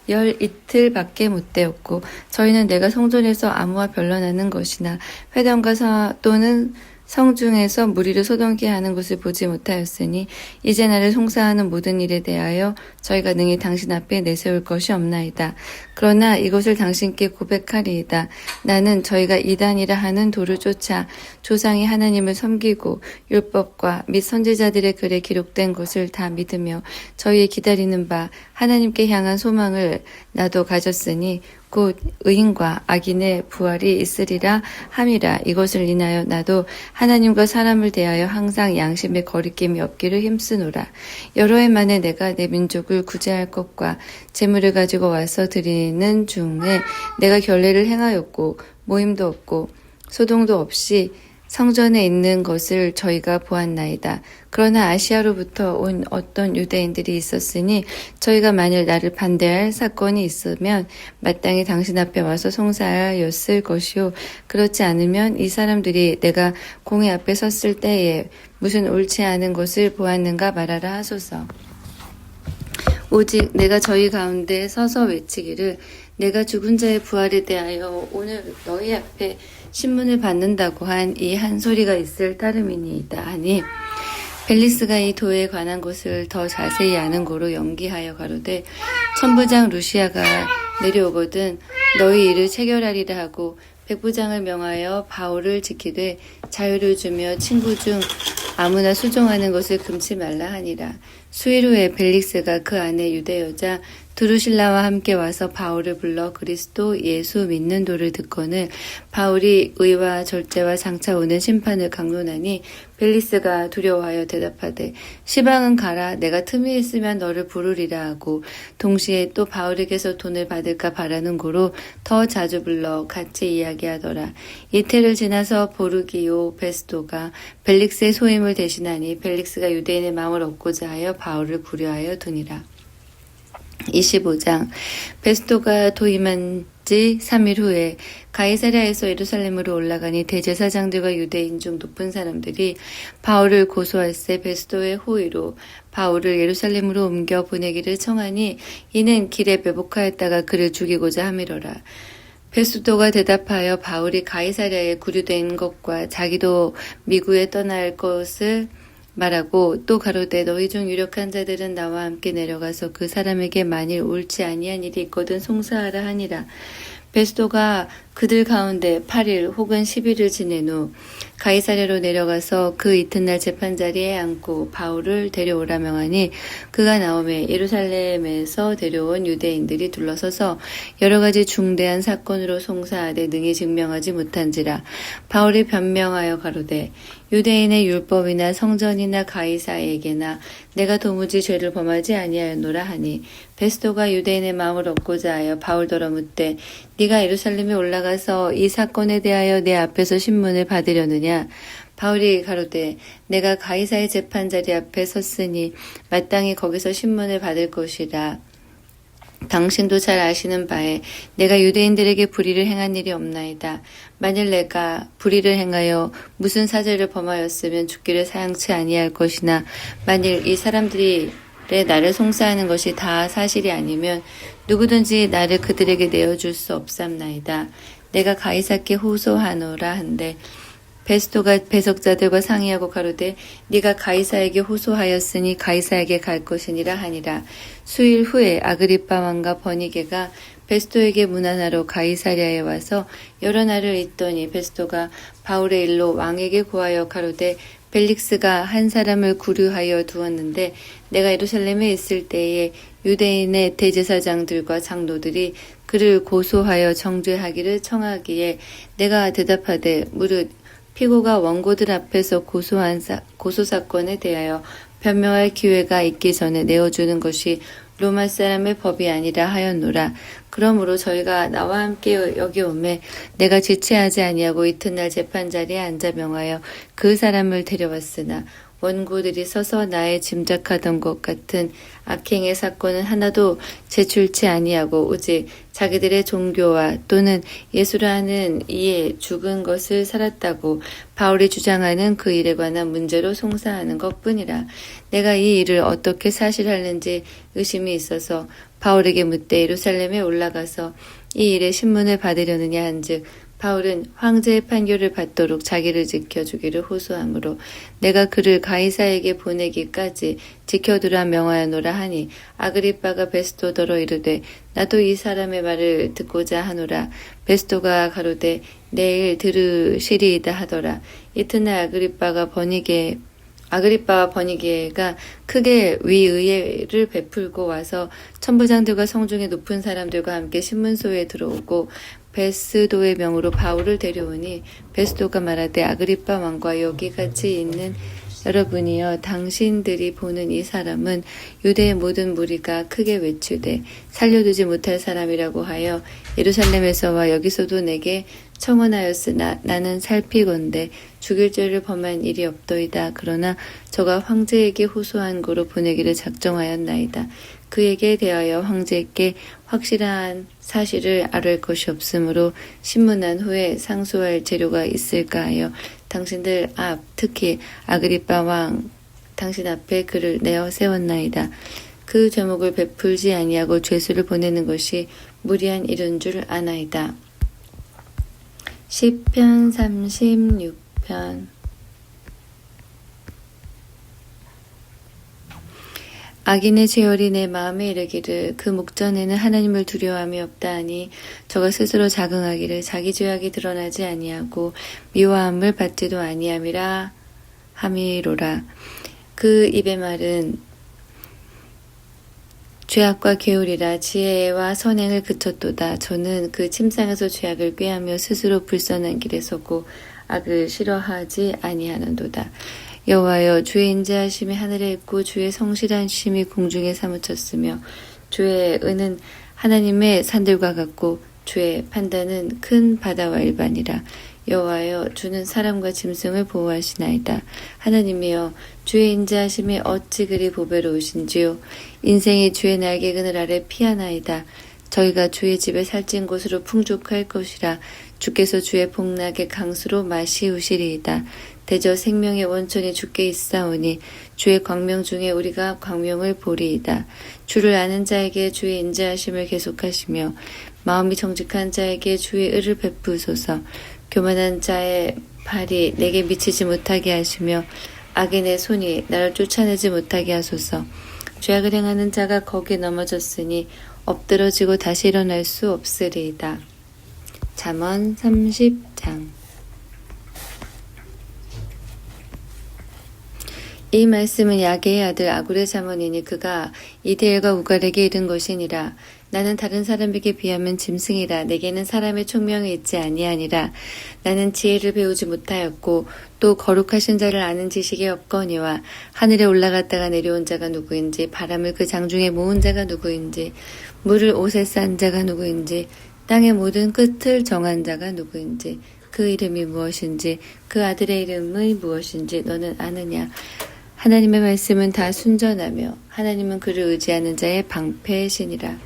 12일밖에 못 되었고 저희는 내가 성전에서 아무와 변론하는 것이나 회당과 또는 성중에서 무리를 소동케 하는 것을 보지 못하였으니 이제 나를 송사하는 모든 일에 대하여 저희가 능히 당신 앞에 내세울 것이 없나이다. 그러나 이것을 당신께 고백하리이다. 나는 저희가 이단이라 하는 도를 쫓아 조상이 하나님을 섬기고 율법과 및 선지자들의 글에 기록된 것을 다 믿으며 저희의 기다리는 바 하나님께 향한 소망을 나도 가졌으니 곧 의인과 악인의 부활이 있으리라 함이라. 이것을 인하여 나도 하나님과 사람을 대하여 항상 양심의 거리낌이 없기를 힘쓰노라. 여러 해 만에 내가 내 민족을 구제할 것과 재물을 가지고 와서 드리는 중에 내가 결례를 행하였고 모임도 없고 소동도 없이 성전에 있는 것을 저희가 보았나이다. 그러나 아시아로부터 온 어떤 유대인들이 있었으니 저희가 만일 나를 반대할 사건이 있으면 마땅히 당신 앞에 와서 송사하였을 것이요. 그렇지 않으면 이 사람들이 내가 공회 앞에 섰을 때에 무슨 옳지 않은 것을 보았는가 말하라 하소서. 오직 내가 저희 가운데 서서 외치기를 내가 죽은 자의 부활에 대하여 오늘 너희 앞에 신문을 받는다고 한 이 한 소리가 있을 따름이니이다 하니 벨리스가 이 도에 관한 것을 더 자세히 아는 고로 연기하여 가로되 천부장 루시아가 내려오거든 너희 일을 체결하리라 하고 백부장을 명하여 바울을 지키되 자유를 주며 친구 중 아무나 수종하는 것을 금치 말라 하니라. 수일 후에 벨릭스가 그 아내 유대 여자 드루실라와 함께 와서 바울을 불러 그리스도 예수 믿는 도를 듣거늘 바울이 의와 절제와 장차 오는 심판을 강론하니 벨리스가 두려워하여 대답하되 시방은 가라 내가 틈이 있으면 너를 부르리라 하고 동시에 또 바울에게서 돈을 받을까 바라는 고로 더 자주 불러 같이 이야기하더라. 이태를 지나서 보르기오 베스도가 벨릭스의 소임을 대신하니 벨릭스가 유대인의 마음을 얻고자 하여 바울을 구려하여 두니라. 25장 베스도가 도임한 지 3일 후에 가이사랴에서 예루살렘으로 올라가니 대제사장들과 유대인 중 높은 사람들이 바울을 고소할세 베스도의 호의로 바울을 예루살렘으로 옮겨 보내기를 청하니 이는 길에 매복하였다가 그를 죽이고자 함이로라. 베스도가 대답하여 바울이 가이사랴에 구류된 것과 자기도 미국에 떠날 것을 말하고 또 가로되 너희 중 유력한 자들은 나와 함께 내려가서 그 사람에게 만일 옳지 아니한 일이 있거든 송사하라 하니라. 베스도가 그들 가운데 8일 혹은 10일을 지낸 후 가이사랴로 내려가서 그 이튿날 재판자리에 앉고 바울을 데려오라 명하니 그가 나오매 예루살렘에서 데려온 유대인들이 둘러서서 여러 가지 중대한 사건으로 송사하되 능히 증명하지 못한지라. 바울이 변명하여 가로되 유대인의 율법이나 성전이나 가이사에게나 내가 도무지 죄를 범하지 아니하였노라 하니 베스도가 유대인의 마음을 얻고자 하여 바울더러 묻되 네가 예루살렘에 올라가서 이 사건에 대하여 내 앞에서 신문을 받으려느냐. 바울이 가로되 내가 가이사의 재판자리 앞에 섰으니 마땅히 거기서 신문을 받을 것이라. 당신도 잘 아시는 바에 내가 유대인들에게 불의를 행한 일이 없나이다. 만일 내가 불의를 행하여 무슨 사죄를 범하였으면 죽기를 사양치 아니할 것이나 만일 이 사람들이 나를 송사하는 것이 다 사실이 아니면 누구든지 나를 그들에게 내어줄 수 없삼나이다. 내가 가이사께 호소하노라 한데 베스도가 배석자들과 상의하고 가로되 네가 가이사에게 호소하였으니 가이사에게 갈 것이니라 하니라. 수일 후에 아그리빠 왕과 버니게가 베스도에게 문안하러 가이사랴에 와서 여러 날을 있더니 베스도가 바울의 일로 왕에게 고하여 가로되 벨릭스가 한 사람을 구류하여 두었는데 내가 예루살렘에 있을 때에 유대인의 대제사장들과 장로들이 그를 고소하여 정죄하기를 청하기에 내가 대답하되 무릇 피고가 원고들 앞에서 고소한 고소 사건에 대하여 변명할 기회가 있기 전에 내어주는 것이 로마 사람의 법이 아니라 하였노라. 그러므로 저희가 나와 함께 여기 오매 내가 지체하지 아니하고 이튿날 재판자리에 앉아 명하여 그 사람을 데려왔으나 원고들이 서서 나의 짐작하던 것 같은 악행의 사건은 하나도 제출치 아니하고 오직 자기들의 종교와 또는 예수라는 이에 죽은 것을 살았다고 바울이 주장하는 그 일에 관한 문제로 송사하는 것뿐이라. 내가 이 일을 어떻게 사실하는지 의심이 있어서 바울에게 묻되 예루살렘에 올라가서 이 일의 신문을 받으려느냐 한즉 바울은 황제의 판결을 받도록 자기를 지켜주기를 호소하므로 내가 그를 가이사에게 보내기까지 지켜두라 명하여노라 하니 아그리빠가 베스도더러 이르되 나도 이 사람의 말을 듣고자 하노라. 베스도가 가로되 내일 들으시리이다 하더라. 이튿날 아그리빠와 버니게가 크게 위의회를 베풀고 와서 천부장들과 성중의 높은 사람들과 함께 신문소에 들어오고 베스도의 명으로 바울을 데려오니 베스도가 말하되 아그리빠 왕과 여기 같이 있는 여러분이여 당신들이 보는 이 사람은 유대의 모든 무리가 크게 외치되 살려두지 못할 사람이라고 하여 예루살렘에서와 여기서도 내게 청원하였으나 나는 살피건대 죽일 죄를 범한 일이 없더이다. 그러나 저가 황제에게 호소한 고로 보내기를 작정하였나이다. 그에게 대하여 황제께 확실한 사실을 아뢰 것이 없으므로 신문한 후에 상소할 재료가 있을까 하여 당신들 앞 특히 아그리빠 왕 당신 앞에 그를 내어 세웠나이다. 그 죄목을 베풀지 아니하고 죄수를 보내는 것이 무리한 일인 줄 아나이다. 시편 36편. 악인의 죄열이 내 마음에 이르기를 그 목전에는 하나님을 두려워함이 없다 하니 저가 스스로 자긍하기를 자기 죄악이 드러나지 아니하고 미워함을 받지도 아니함이라 함이로라. 그 입의 말은 죄악과 게으리라. 지혜와 선행을 그쳤도다. 저는 그 침상에서 죄악을 꾀하며 스스로 불선한 길에 서고 악을 싫어하지 아니하는도다. 여호와여, 주의 인자하심이 하늘에 있고 주의 성실한 심이 공중에 사무쳤으며 주의 은은 하나님의 산들과 같고 주의 판단은 큰 바다와 일반이라. 여호와여, 주는 사람과 짐승을 보호하시나이다. 하나님이여, 주의 인자하심이 어찌 그리 보배로우신지요. 인생이 주의 날개 그늘 아래 피하나이다. 저희가 주의 집에 살찐 곳으로 풍족할 것이라. 주께서 주의 복락의 강수로 마시우시리이다. 대저 생명의 원천이 주께 있사오니 주의 광명 중에 우리가 광명을 보리이다. 주를 아는 자에게 주의 인자하심을 계속하시며 마음이 정직한 자에게 주의 의를 베푸소서. 교만한 자의 발이 내게 미치지 못하게 하시며 악인의 손이 나를 쫓아내지 못하게 하소서. 죄악을 행하는 자가 거기에 넘어졌으니 엎드러지고 다시 일어날 수 없으리이다. 잠언 30장. 이 말씀은 야게의 아들 아굴의 잠언이니 그가 이데엘과 우갈에게 이른 것이니라. 나는 다른 사람에게 비하면 짐승이라. 내게는 사람의 총명이 있지 아니하니라. 나는 지혜를 배우지 못하였고 또 거룩하신 자를 아는 지식이 없거니와 하늘에 올라갔다가 내려온 자가 누구인지 바람을 그 장중에 모은 자가 누구인지 물을 옷에 싼 자가 누구인지 땅의 모든 끝을 정한 자가 누구인지 그 이름이 무엇인지 그 아들의 이름이 무엇인지 너는 아느냐. 하나님의 말씀은 다 순전하며 하나님은 그를 의지하는 자의 방패시니라.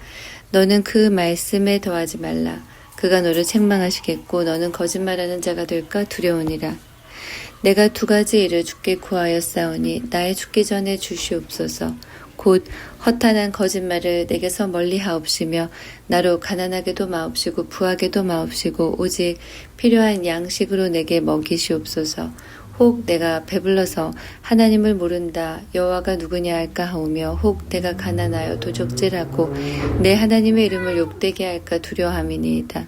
너는 그 말씀에 더하지 말라. 그가 너를 책망하시겠고 너는 거짓말하는 자가 될까 두려우니라. 내가 두 가지 일을 주께 구하였사오니 나의 죽기 전에 주시옵소서. 곧 허탄한 거짓말을 내게서 멀리하옵시며 나로 가난하게도 마옵시고 부하게도 마옵시고 오직 필요한 양식으로 내게 먹이시옵소서. 혹 내가 배불러서 하나님을 모른다 여호와가 누구냐 할까 하오며 혹 내가 가난하여 도적질하고 내 하나님의 이름을 욕되게 할까 두려함이니이다.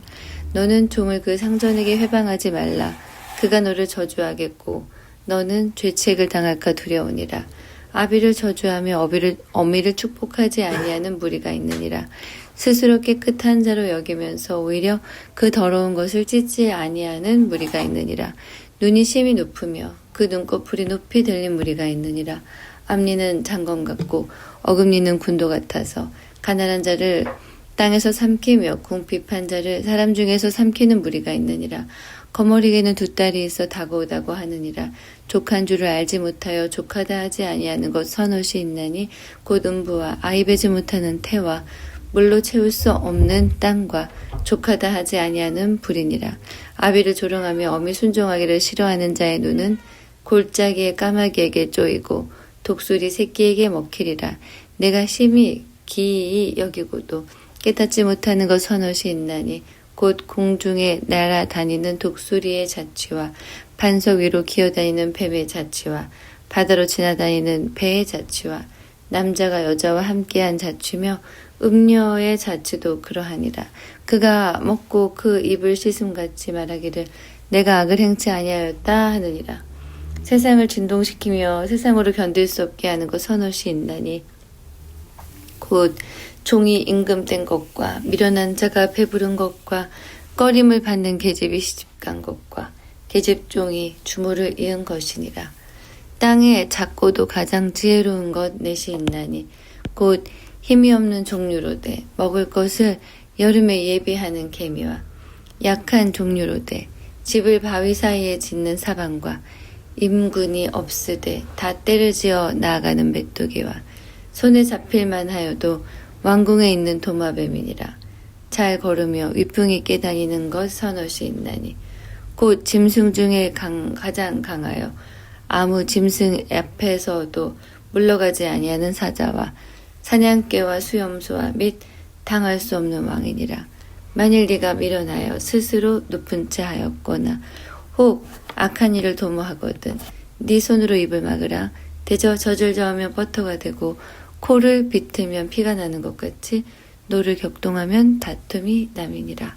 너는 종을 그 상전에게 회방하지 말라. 그가 너를 저주하겠고 너는 죄책을 당할까 두려우니라. 아비를 저주하며 어미를 축복하지 아니하는 무리가 있느니라. 스스로 깨끗한 자로 여기면서 오히려 그 더러운 것을 찢지 아니하는 무리가 있느니라. 눈이 심히 높으며 그 눈꺼풀이 높이 들린 무리가 있느니라. 앞니는 장검 같고 어금니는 군도 같아서 가난한 자를 땅에서 삼키며 궁핍한 자를 사람 중에서 삼키는 무리가 있느니라. 거머리에는 두 딸이 있어 다가오다고 하느니라. 족한 줄을 알지 못하여 족하다 하지 아니하는 것 선옷이 있나니 곧 음부와 아이 베지 못하는 태와 물로 채울 수 없는 땅과 족하다 하지 아니하는 불이니라. 아비를 조롱하며 어미 순종하기를 싫어하는 자의 눈은 골짜기의 까마귀에게 쪼이고 독수리 새끼에게 먹히리라. 내가 심히 기이 여기고도 깨닫지 못하는 것 선옷이 있나니 곧 공중에 날아다니는 독수리의 자취와 반석 위로 기어다니는 뱀의 자취와 바다로 지나다니는 배의 자취와 남자가 여자와 함께한 자취며 음녀의 자취도 그러하니라. 그가 먹고 그 입을 씻음같이 말하기를 내가 악을 행치 아니하였다 하느니라. 세상을 진동시키며 세상으로 견딜 수 없게 하는 것 서너시 있나니 곧 종이 임금된 것과 미련한 자가 배부른 것과 꺼림을 받는 계집이 시집간 것과 계집종이 주모를 이은 것이니라. 땅에 작고도 가장 지혜로운 것 넷이 있나니 곧 힘이 없는 종류로되 먹을 것을 여름에 예비하는 개미와 약한 종류로되 집을 바위 사이에 짓는 사방과 임군이 없으되 다 때를 지어 나아가는 메뚜기와 손에 잡힐만 하여도 왕궁에 있는 도마뱀이니라. 잘 걸으며 위풍이 깨다니는 것 서너시 있나니 곧 짐승 중에 가장 강하여 아무 짐승 앞에서도 물러가지 아니하는 사자와 사냥개와 수염소와 및 당할 수 없는 왕이니라. 만일 네가 미련하여 스스로 높은 채 하였거나 혹 악한 일을 도모하거든 네 손으로 입을 막으라. 대저 젖을 저으면 버터가 되고 코를 비틀면 피가 나는 것 같이 노를 격동하면 다툼이 남이니라.